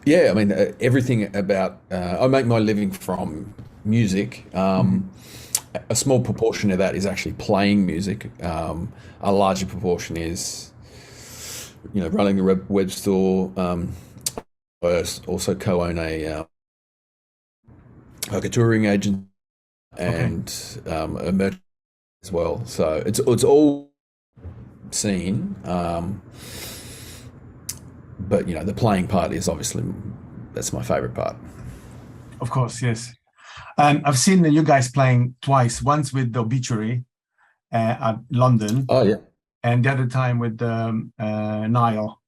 Yeah, I mean, everything about, I make my living from music. Mhm. A small proportion of that is actually playing music. A larger proportion is, running a web store. I also co-own like a touring agent Okay. and a merch as well. So it's all seen, but the playing part is obviously that's my favorite part. Of course, yes. And I've seen you guys playing twice, once with the Obituary at London, Oh yeah. and the other time with Nile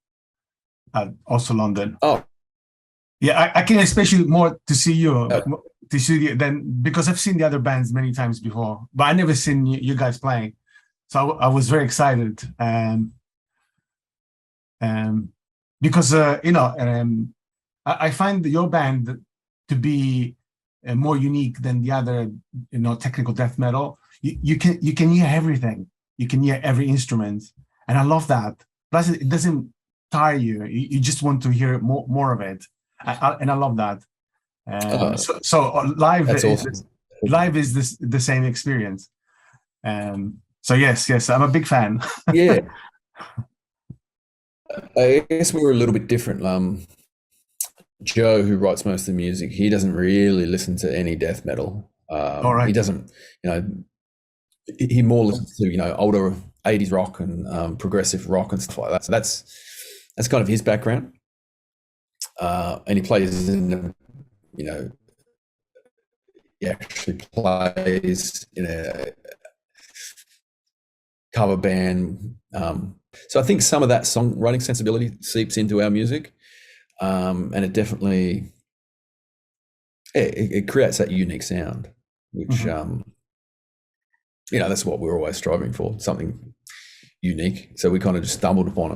at also London. Oh, Yeah, I can especially more to see uh, you, to see you then, because I've seen the other bands many times before, but I never seen you guys playing. So I was very excited. Um, because I find your band to be more unique than the other, technical death metal. You can hear everything. You can hear every instrument, and I love that. Plus, it doesn't tire you. You just want to hear more of it, and I love that. uh, So live that's is awesome. the same experience. So yes, I'm a big fan. Yeah, I guess we were a little bit different. Joe, who writes most of the music, he doesn't really listen to any death metal. All He right. doesn't, you know, he more listens to older 80s rock and progressive rock and stuff like that. So that's kind of his background. And he plays you know, he actually plays in a cover band. So I think some of that songwriting sensibility seeps into our music, and it definitely it creates that unique sound, which Mhm. that's what we're always striving for, something unique. So we kind of just stumbled upon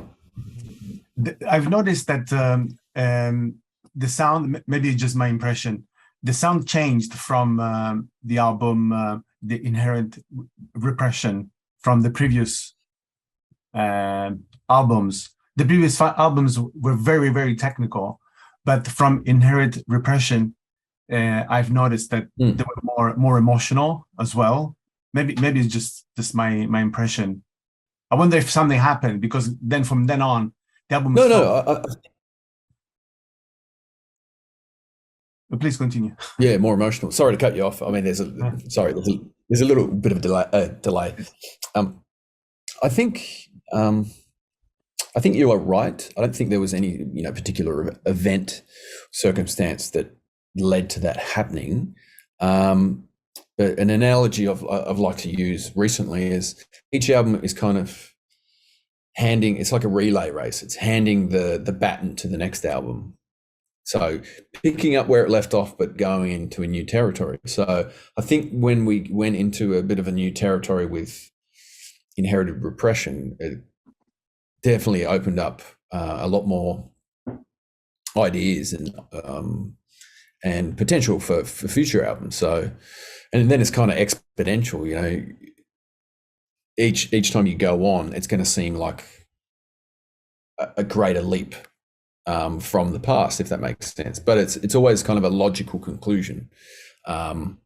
it. I've noticed that the sound, maybe it's just my impression, the sound changed from the album, The Inherent Repression, from the previous albums. The previous albums were very, very technical, but from Inherent Repression, I've noticed that they Mm. were more emotional as well. Maybe it's just my impression. I wonder if something happened, because then from then on, the albums No, no, felt. But please continue. yeah, more emotional. Sorry to cut you off. I mean, there's a little bit of delay. Um, I think um, I think you are right. I don't think there was any particular event, circumstance that led to that happening. Um, but an analogy I've liked to use recently is each album is kind of handing. It's like a relay race. It's handing the baton to the next album. So picking up where it left off, but going into a new territory. So I think when we went into a bit of a new territory with inherited repression, it definitely opened up a lot more ideas and potential for future albums. So, and then it's kind of exponential. Each time you go on, it's going to seem like a greater leap from the past, if that makes sense. But it's always kind of a logical conclusion. Um,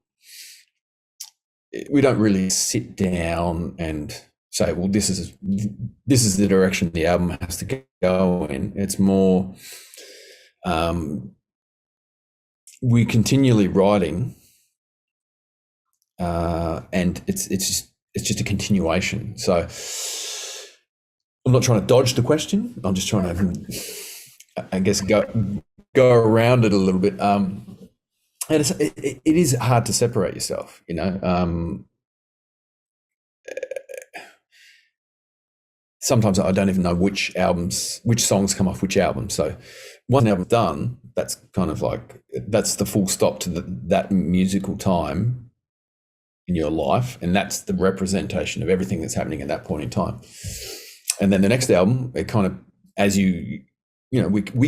we don't really sit down and say, well, this is the direction the album has to go in. It's more we continually writing, and it's just a continuation. So I'm not trying to dodge the question. I'm just trying to, I guess, go around it a little bit. And it is hard to separate yourself. Sometimes I don't even know which songs come off which album. So once an album's done, that's kind of like that's the full stop to that musical time in your life, and that's the representation of everything that's happening at that point in time. And then the next album, it kind of as we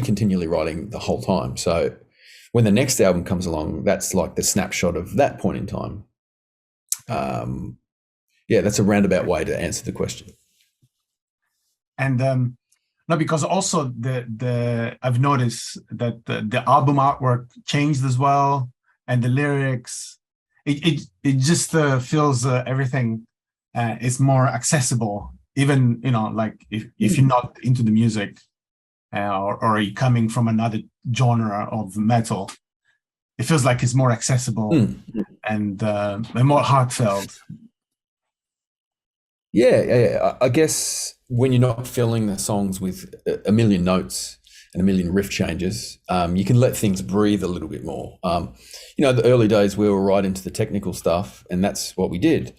continually writing the whole time. So when the next album comes along, that's like the snapshot of that point in time. Um, yeah, that's a roundabout way to answer the question. And No, because also the I've noticed that the album artwork changed as well, and the lyrics. It just feels everything is more accessible. Even like if you're not into the music, or you're coming from another genre of metal, it feels like it's more accessible and more heartfelt. Yeah. I guess when you're not filling the songs with a million notes and a million riff changes, you can let things breathe a little bit more. The early days we were right into the technical stuff, and that's what we did.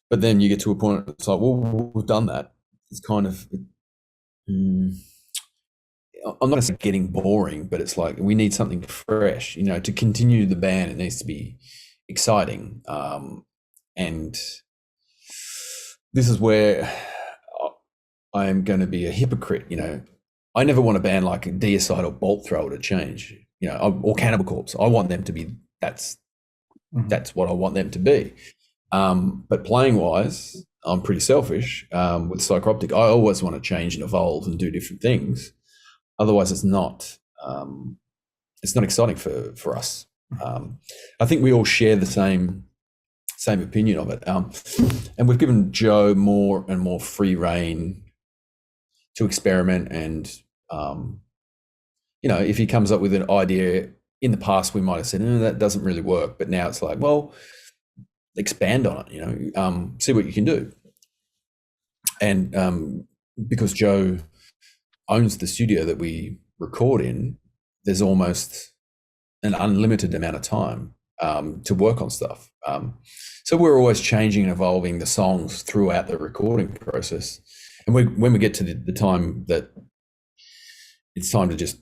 But then you get to a point, it's like, well, we've done that. It's kind of, I'm not going to say getting boring, but it's like we need something fresh. To continue the band, it needs to be exciting. And this is where I am going to be a hypocrite. I never want a band like Deicide or Bolt Thrower to change. Or Cannibal Corpse. I want them to be. That's what I want them to be. But playing wise, I'm pretty selfish. With Psycroptic, I always want to change and evolve and do different things. Otherwise, it's not exciting for us. I think we all share the same opinion of it. And we've given Joe more and more free rein to experiment. And, if he comes up with an idea, in the past, we might have said, that doesn't really work. But now it's like, well, expand on it, see what you can do. And because Joe owns the studio that we record in, there's almost an unlimited amount of time to work on stuff. So we're always changing and evolving the songs throughout the recording process. And when we get to the time that it's time to just,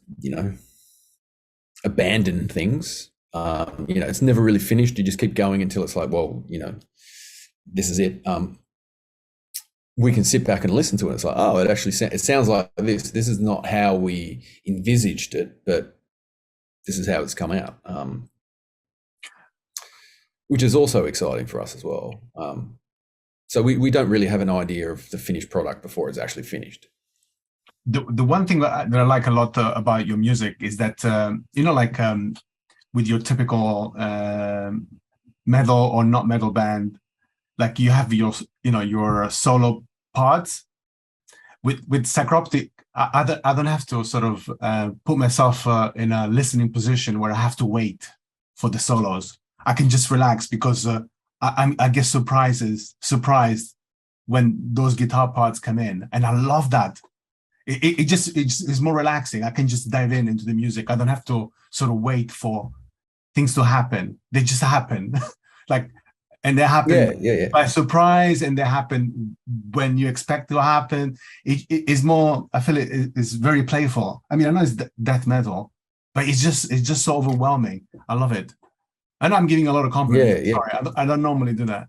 abandon things, it's never really finished. You just keep going until it's like, well, this is it. We can sit back and listen to it. It's like, oh, it sounds like this. This is not how we envisaged it, but this is how it's come out. Which is also exciting for us as well. So we don't really have an idea of the finished product before it's actually finished. The one thing that I like a lot about your music is that, with your typical metal or not metal band, like you have your solo parts. With Psycroptic, I don't have to sort of put myself in a listening position where I have to wait for the solos. I can just relax because I get surprised when those guitar parts come in, and I love that. It's more relaxing. I can just dive into the music. I don't have to sort of wait for things to happen. They just happen. And they happen by surprise, and they happen when you expect to happen. It is more, I feel it's very playful. I mean, I know it's death metal, but it's just so overwhelming. I love it. I know I'm giving a lot of compliments. Yeah. Sorry, I don't normally do that.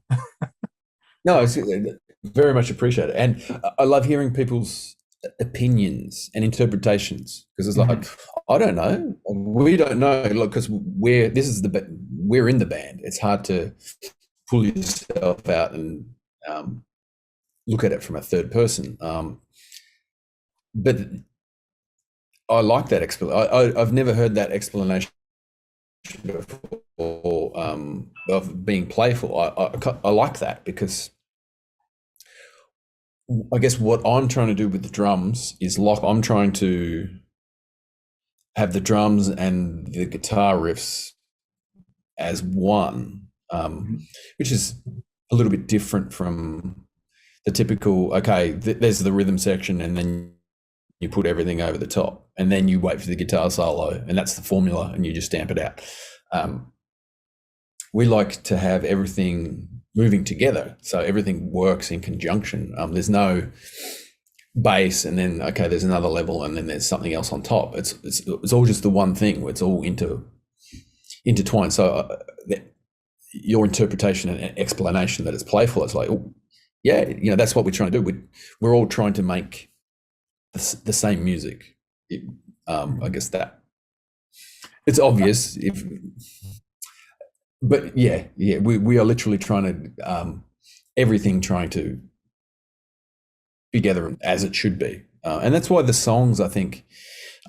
No, it's very much appreciated. And I love hearing people's opinions and interpretations, because it's like, I don't know. We don't know. Look, because we're in the band. It's hard to pull yourself out and look at it from a third person. But I like that explanation. I've never heard that explanation before, of being playful. I like that, because I guess what I'm trying to do with the drums is I'm trying to have the drums and the guitar riffs as one, which is a little bit different from the typical, okay, there's the rhythm section, and then you put everything over the top, and then you wait for the guitar solo, and that's the formula, and you just stamp it out. We like to have everything moving together, so everything works in conjunction. There's no bass and then, okay, there's another level, and then there's something else on top. It's all just the one thing. It's all intertwined. So your interpretation and explanation that it's playful, it's like, oh, yeah, that's what we're trying to do. We're all trying to make the same music. I guess that it's obvious but yeah, we are literally trying to everything trying to be together as it should be. And that's why the songs, I think,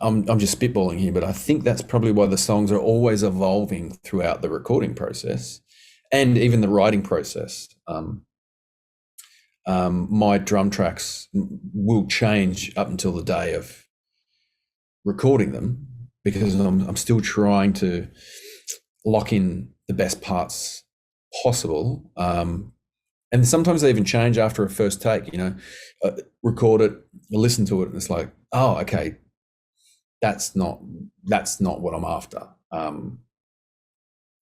I'm just spitballing here, but I think that's probably why the songs are always evolving throughout the recording process and even the writing process. My drum tracks will change up until the day of recording them because I'm still trying to lock in the best parts possible. And sometimes they even change after a first take, record it, listen to it, and it's like, oh, okay, that's not what I'm after.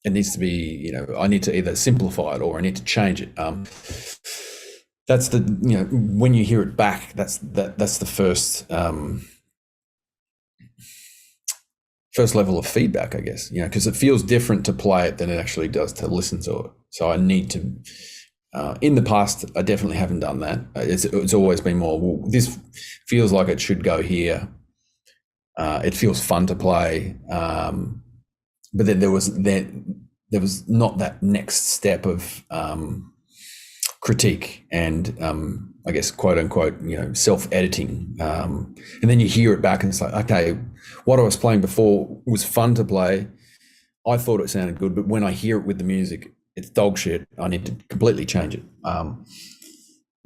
It needs to be, I need to either simplify it or I need to change it. That's the, when you hear it back, that's the first level of feedback, I guess, because it feels different to play it than it actually does to listen to it. So I need to, in the past, I definitely haven't done that. It's always been more, well, this feels like it should go here. It feels fun to play. But then there was not that next step of critique and I guess quote unquote self-editing, and then you hear it back and it's like, okay, what I was playing before was fun to play, I thought it sounded good, but when I hear it with the music, it's dog shit. I need to completely change it, and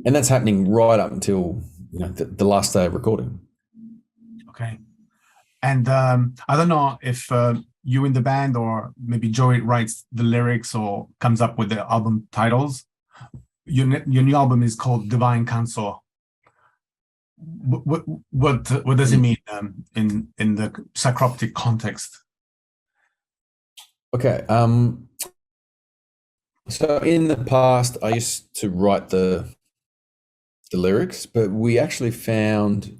that's happening right up until the last day of recording. Okay. And I don't know if you in the band or maybe Joey writes the lyrics or comes up with the album titles. Your new album is called Divine Kantor. What does it mean in the Psycroptic context? Okay. So in the past, I used to write the lyrics, but we actually found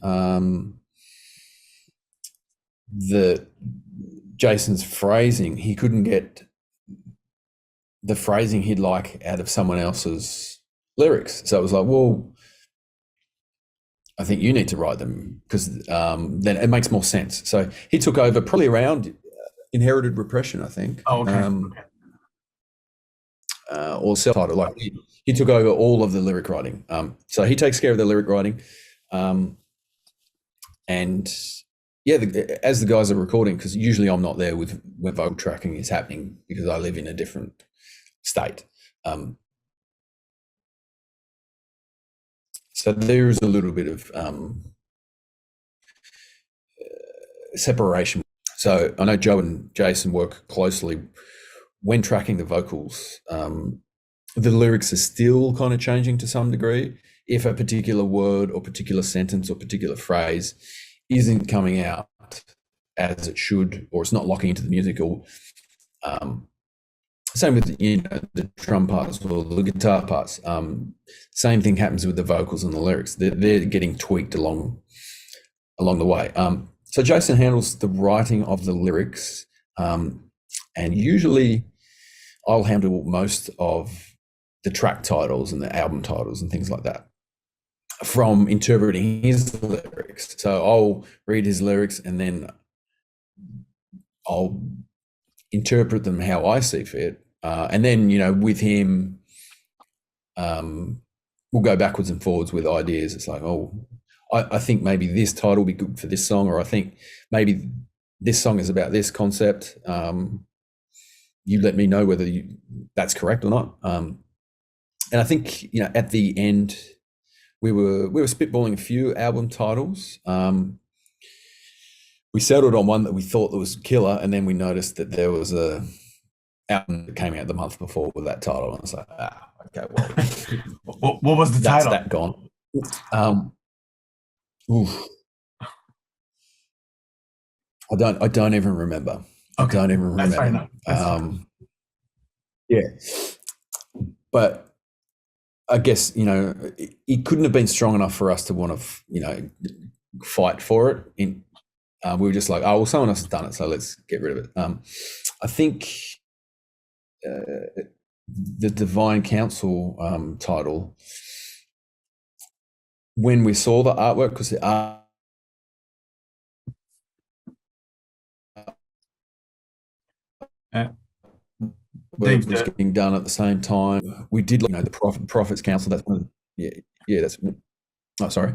that Jason's phrasing, he couldn't get the phrasing he'd like out of someone else's lyrics. So it was like, well, I think you need to write them because then it makes more sense. So he took over probably around Inherited Repression, I think. Oh, okay. Or self-titled. Like he took over all of the lyric writing. So he takes care of the lyric writing. And yeah, as the guys are recording, because usually I'm not there when vocal tracking is happening because I live in a different state. So there's a little bit of separation. So I know Joe and Jason work closely when tracking the vocals. The lyrics are still kind of changing to some degree. If a particular word or particular sentence or particular phrase isn't coming out as it should, or it's not locking into the music, or same with the drum parts or the guitar parts. Same thing happens with the vocals and the lyrics. They're getting tweaked along the way. So Jason handles the writing of the lyrics, and usually I'll handle most of the track titles and the album titles and things like that from interpreting his lyrics. So I'll read his lyrics and then I'll interpret them how I see fit. And then, with him, we'll go backwards and forwards with ideas. It's like, I think maybe this title will be good for this song, or I think maybe this song is about this concept. You let me know whether that's correct or not. And I think, at the end, we were spitballing a few album titles. We settled on one that we thought was killer, and then we noticed that there was a album that came out the month before with that title, and I was like, okay, well, what was the title? That's that gone. I don't even remember. Okay. I don't even remember. That's fair enough. Yeah, but I guess it couldn't have been strong enough for us to want to fight for it. We were just like, oh well, someone else has done it, so let's get rid of it. I think the Divine Council title, when we saw the artwork, because the art was getting done at the same time, we did the Prophets Council. That's one. Yeah. That's. Oh, sorry.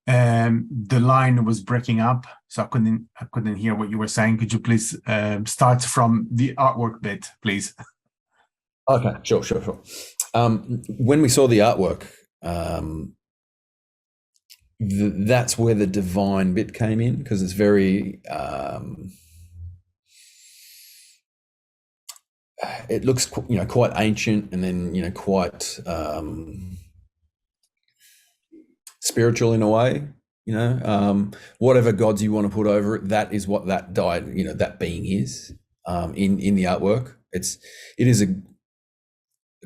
The line was breaking up, so I couldn't hear what you were saying. Could you please start from the artwork bit, please? Okay, sure. When we saw the artwork, that's where the divine bit came in, because it's very it looks quite ancient, and then quite spiritual in a way. Whatever gods you want to put over it, that is what that that being is. In the artwork, it is a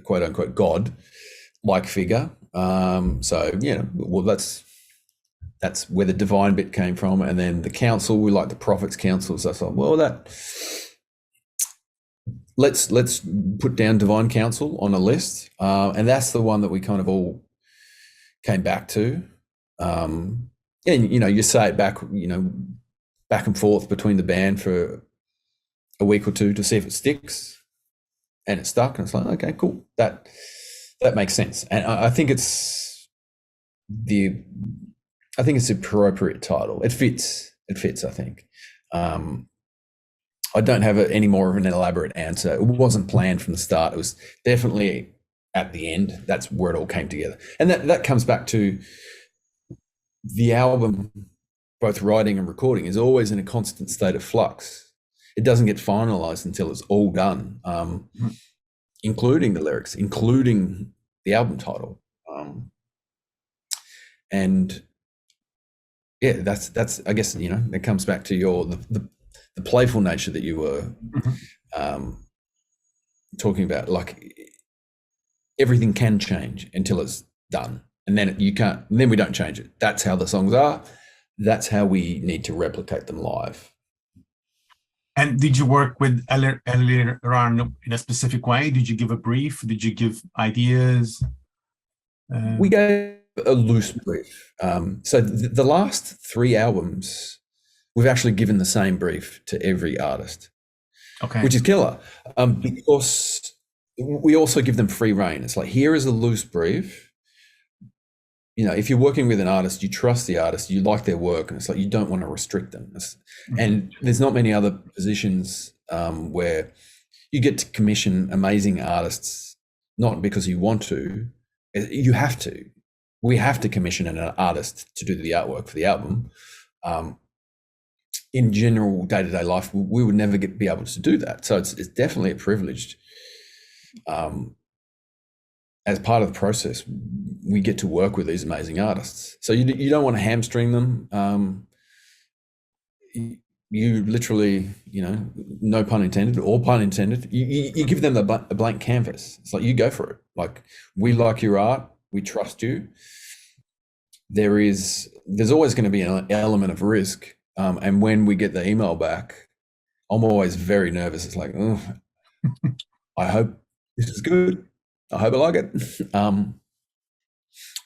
quote unquote god like figure. Well, that's where the divine bit came from. And then the council, we like the prophets' council. So I thought, well, let's put down divine council on a list, and that's the one that we kind of all came back to. And you say it back and forth between the band for a week or two to see if it sticks, and it stuck, and it's like, okay, cool, that makes sense. And I think it's the appropriate title. It fits, I think. I don't have any more of an elaborate answer. It wasn't planned from the start. It was definitely at the end. That's where it all came together. And that comes back to the album, both writing and recording, is always in a constant state of flux. It doesn't get finalized until it's all done, including the lyrics, including the album title. And yeah, that's I guess, it comes back to the playful nature that you were talking about. Like, everything can change until it's done, and then you can't. And then we don't change it. That's how the songs are. That's how we need to replicate them live. And did you work with Eliran in a specific way? Did you give a brief? Did you give ideas? We gave a loose brief. So the last 3 albums, we've actually given the same brief to every artist, okay, which is killer, because we also give them free reign. It's like, here is a loose brief. If you're working with an artist, you trust the artist, you like their work, and it's like, you don't want to restrict them. And there's not many other positions where you get to commission amazing artists, not because you want to, you have to. We have to commission an artist to do the artwork for the album. In general day-to-day life, we would never be able to do that. So it's definitely a privilege. As part of the process, we get to work with these amazing artists. So you don't want to hamstring them. You literally, no pun intended or pun intended, you give them a blank canvas. It's like, you go for it. Like, we like your art, we trust you. There's always going to be an element of risk. And when we get the email back, I'm always very nervous. It's like, oh, I hope this is good. I hope I like it.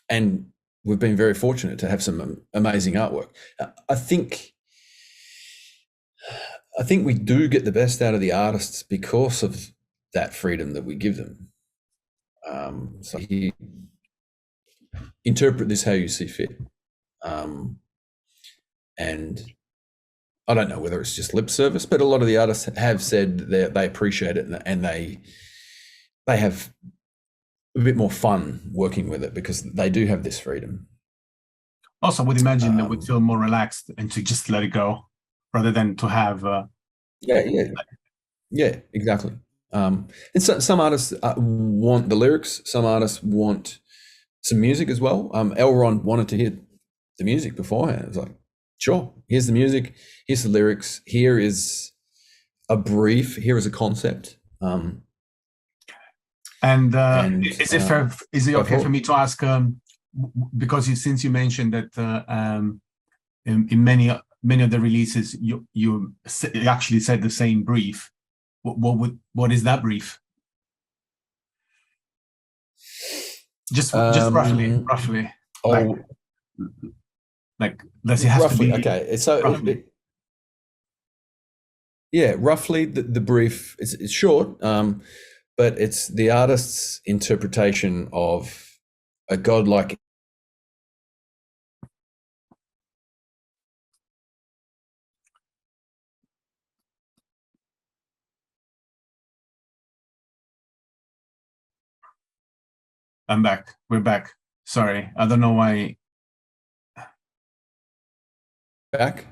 And we've been very fortunate to have some amazing artwork. I think we do get the best out of the artists because of that freedom that we give them. So you interpret this how you see fit. And I don't know whether it's just lip service, but a lot of the artists have said that they appreciate it, and they have a bit more fun working with it because they do have this freedom. Also, I would imagine they would feel more relaxed and to just let it go rather than to have. Yeah, exactly. And so, some artists want the lyrics. Some artists want some music as well. Eliran wanted to hear the music beforehand. It was like, sure, here's the music, here's the lyrics, here is a brief, here is a concept. Is it fair? Is it okay for me to ask? Because since you mentioned that in many of the releases you actually said the same brief. What is that brief? Just roughly. Like does it have roughly, to be okay? So roughly. Roughly the brief is short. But it's the artist's interpretation of a godlike I'm back. We're back. Sorry, I don't know why. Back?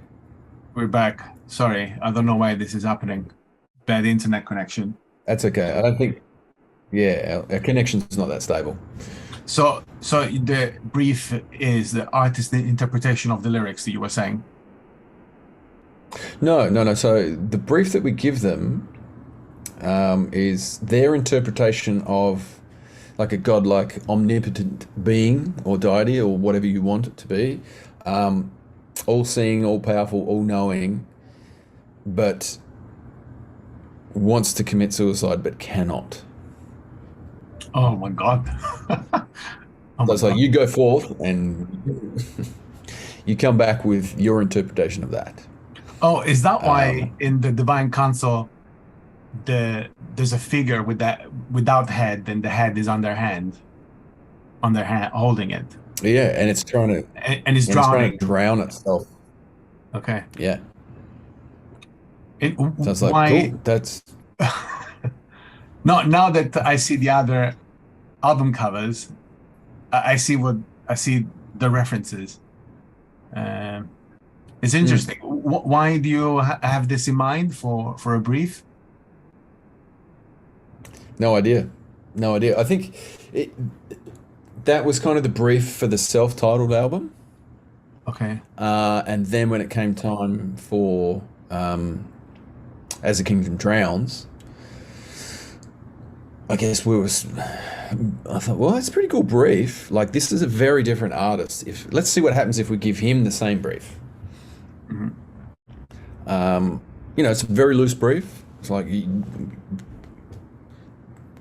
We're back. Sorry, I don't know why this is happening. Bad internet connection. That's okay. I don't think. Yeah, our connection's not that stable. So the brief is the artist's interpretation of the lyrics that you were saying. No. So the brief that we give them is their interpretation of like a godlike, omnipotent being or deity or whatever you want it to be, all-seeing, all-powerful, all-knowing, but wants to commit suicide but cannot. Oh my God. So it's like you go forth and you come back with your interpretation of that. Oh, is that why in the Divine Council there's a figure with that without head, and the head is on their hand, holding it? Yeah, and it's trying to and it's drowning. It's trying to drown itself. Okay. Yeah. So it's like, cool. That's now that I see the other album covers, I see the references. It's interesting. Why do you have this in mind for a brief? No idea. I think that was kind of the brief for the self-titled album. Okay. And then when it came time for As the Kingdom Drowns, I guess I thought, well, it's a pretty cool brief. Like, this is a very different artist. Let's see what happens if we give him the same brief. Mm-hmm. It's a very loose brief. It's like you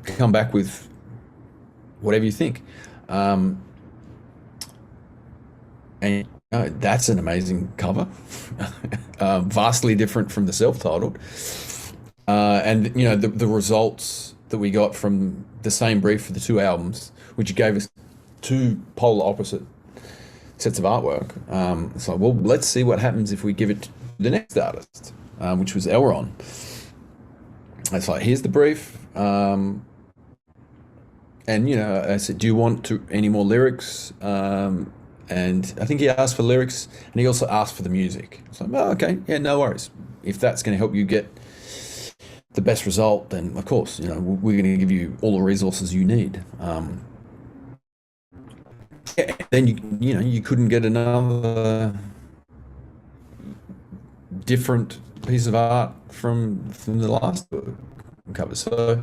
come back with whatever you think. And that's an amazing cover. Vastly different from the self-titled. And the results that we got from the same brief for the two albums, which gave us two polar opposite sets of artwork. So, well, let's see what happens if we give it to the next artist, which was Eliran. It's like, here's the brief. And, I said, do you want any more lyrics? And I think he asked for lyrics, and he also asked for the music. It's like, oh, okay, yeah, no worries. If that's going to help you get the best result, then of course, we're going to give you all the resources you need. Then you couldn't get another different piece of art from the last cover. So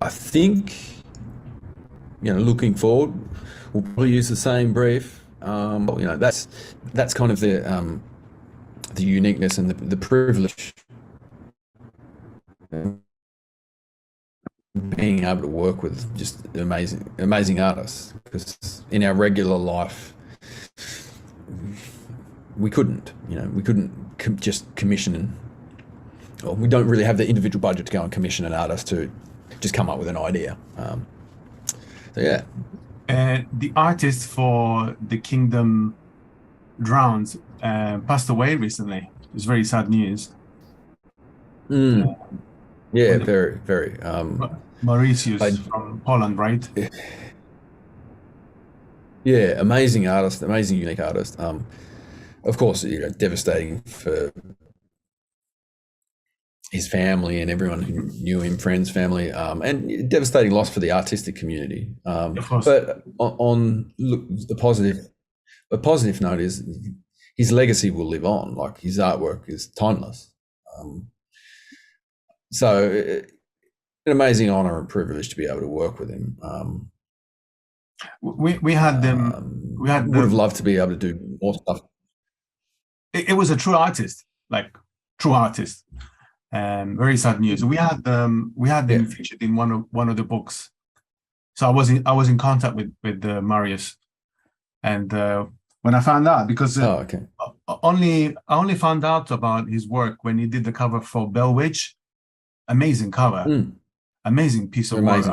I think, looking forward, we'll probably use the same brief. That's kind of the uniqueness and the privilege being able to work with just amazing artists, because in our regular life we couldn't just commission, or we don't really have the individual budget to go and commission an artist to just come up with an idea. So yeah. The artist for The Kingdom Drowns passed away recently. It's very sad news. Yeah, very, very. Mariusz from Poland, right? Yeah, amazing artist, amazing, unique artist. Of course, devastating for his family and everyone who knew him, friends, family, and devastating loss for the artistic community. But the positive note is his legacy will live on. Like, his artwork is timeless. So an amazing honor and privilege to be able to work with him. We would have loved to be able to do more stuff. It was a true artist, very sad news. We had them featured in one of the books. So I was in contact with Mariusz, and when I found out, because I only found out about his work when he did the cover for Bell Witch. Amazing cover, amazing piece of work,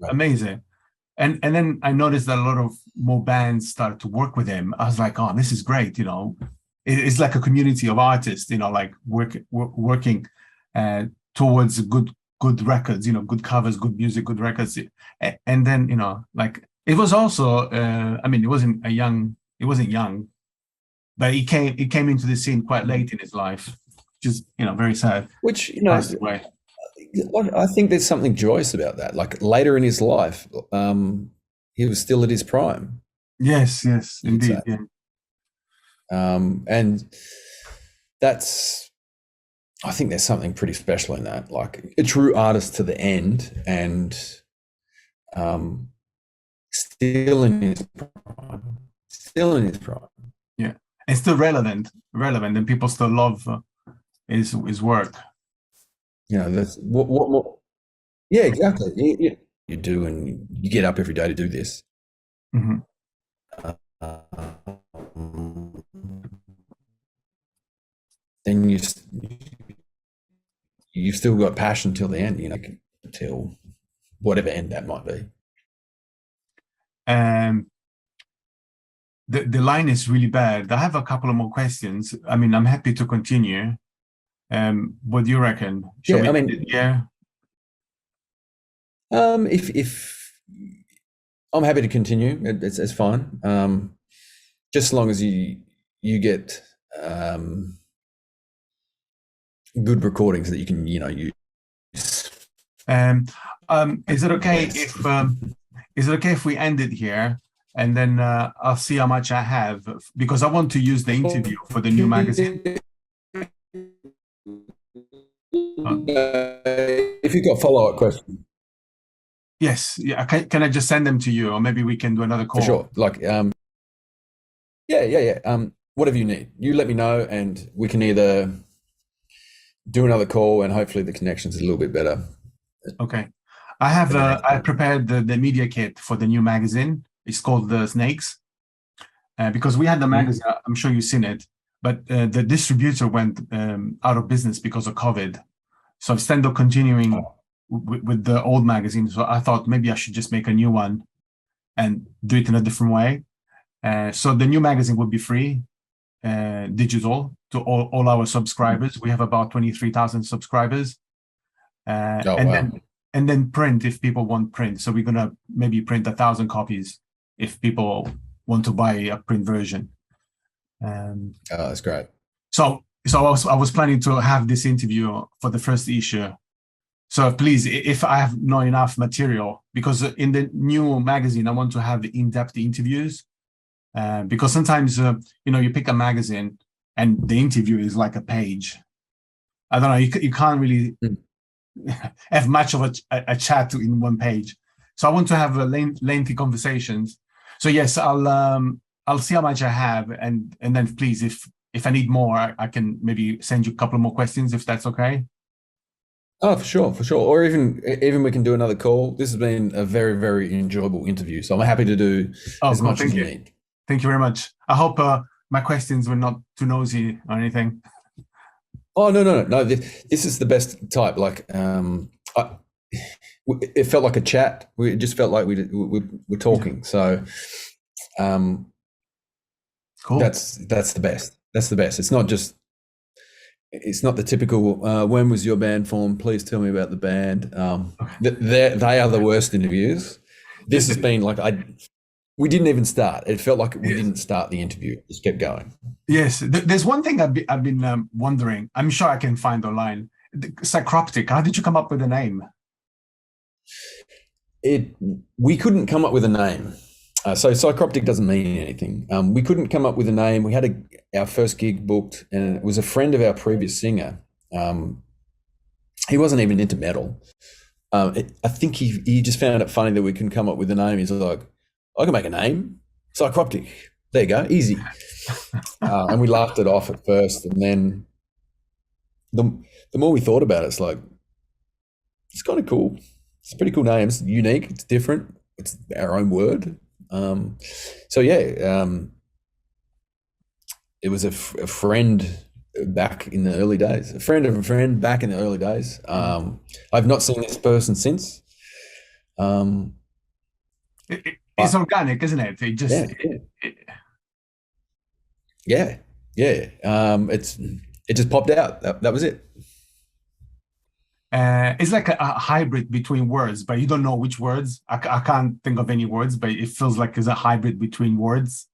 amazing. And then I noticed that a lot of more bands started to work with him. I was like, oh, this is great. It's like a community of artists, like working towards a good good records, good covers, good music, good records. And then, like it was also, I mean, it wasn't young, but he came into the scene quite late in his life, which is, very sad. Which, Passed away. I think there's something joyous about that. Like later in his life, he was still at his prime. Yes, indeed. Yeah. And I think there's something pretty special in that, like a true artist to the end, and still in his prime. Yeah, and still relevant, and people still love his work. That's what more. Yeah, exactly. You do, and you get up every day to do this. Mm-hmm. Then you've still got passion till the end, till whatever end that might be. The line is really bad. I have a couple of more questions. I mean, I'm happy to continue. What do you reckon? Shall we end it? Yeah. If I'm happy to continue, it's fine. Just as long as you get good recordings that you can use. Is it okay if we end it here, and then I'll see how much I have, because I want to use the interview for the new magazine. If you've got follow-up questions. Yes. Yeah. Can I just send them to you, or maybe we can do another call? For sure. Like, yeah. Whatever you need, you let me know, and we can either do another call, and hopefully the connection's a little bit better. Okay. I prepared the media kit for the new magazine. It's called The Snakes, because we had the magazine. I'm sure you've seen it, but the distributor went out of business because of COVID. So instead of continuing with the old magazine, so I thought maybe I should just make a new one and do it in a different way. So the new magazine would be free, digital, to all our subscribers. We have about 23,000 subscribers. And then print if people want print. So we're gonna maybe print 1,000 copies if people want to buy a print version. That's great. So I was planning to have this interview for the first issue. So please, if I have not enough material, because in the new magazine I want to have in-depth interviews, because sometimes you pick a magazine and the interview is like a page. I don't know. You can't really have much of a chat in one page. So I want to have lengthy conversations. So yes, I'll see how much I have, and then please, if I need more, I can maybe send you a couple more questions, if that's okay. Oh, for sure. Or even we can do another call. This has been a very, very enjoyable interview. So I'm happy to do as much as you need. Thank you very much. I hope my questions were not too nosy or anything. Oh, no. This is the best type. Like, it felt like a chat. It just felt like we're talking. So, cool. That's the best. That's the best. It's not the typical, when was your band formed? Please tell me about the band. They are the worst interviews. This has been like, we didn't even start. It felt like we didn't start the interview. It just kept going. Yes. There's one thing I've been wondering. I'm sure I can find online. Psycroptic. How did you come up with the name? We couldn't come up with a name. So Psycroptic doesn't mean anything. We couldn't come up with a name. We had our first gig booked, and it was a friend of our previous singer. He wasn't even into metal. I think he just found it funny that we couldn't come up with a name. He's like, I can make a name. Psycroptic. There you go. Easy. And we laughed it off at first. And then the more we thought about it, it's like, it's kind of cool. It's a pretty cool name. It's unique. It's different. It's our own word. It was a friend back in the early days. A friend of a friend back in the early days. I've not seen this person since. It's organic, isn't it? It just it just popped out. That was it. It's like a hybrid between words, but you don't know which words. I can't think of any words, but it feels like it's a hybrid between words.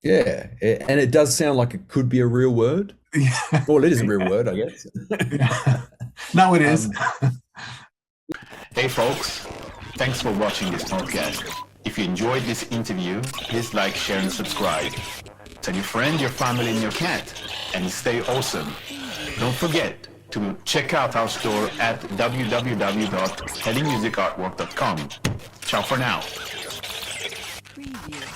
Yeah, and it does sound like it could be a real word. Yeah. Well, it is a real word, I guess. Yeah. Now it is. Hey folks, thanks for watching this podcast. If you enjoyed this interview, please like, share, and subscribe. Tell your friend, your family, and your cat, and stay awesome. Don't forget to check out our store at www.headingmusicartwork.com. Ciao for now. Preview.